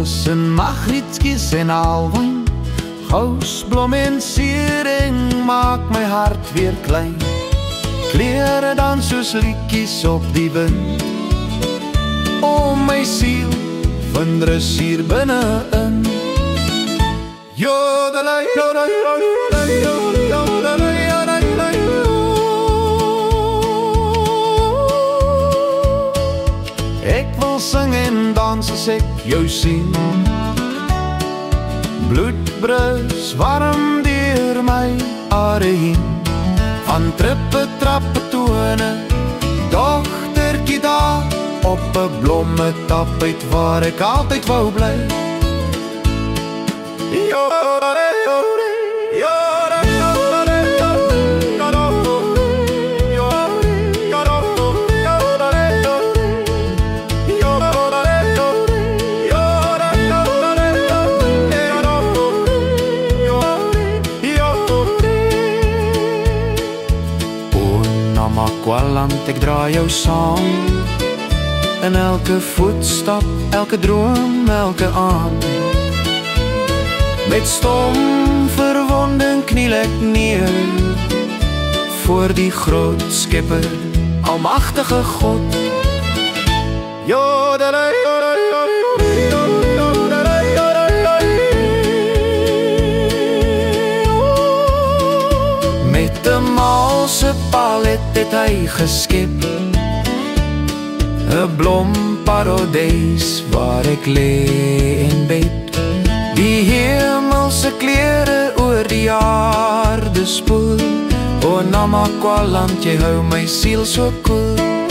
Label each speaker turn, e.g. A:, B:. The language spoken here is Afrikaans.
A: tussen magrietskies en alwyn. Gousblom en sering maak my hart weer klein. Klere dan soos liedjies op die wind. O my siel, vind rus hier binne-in. Jodelei, jodelei, jodelei, jodelei, jodelei, ek wil sing en dans as ek jou sien. Bloed brus warm deur my are heen. Van trippe, trappe, tone, dogtertjie daar op 'n blomme tapijt waar ek altyd wou bly. Namaqualand, ek dra jou saam in elke voetstap, elke droom, elke aand. Met stom verwonding kniel ek neer voor die groot Skepper, almagtige God. Jodelei, jodelei, jodelei, jodelei, jodelei. Met 'n malse palet het hy geskep, 'n blomparadys waar ek lê en bid. Die hemelse klere oor die aarde spoel. O Namaqualand, jy hou my siel so koel.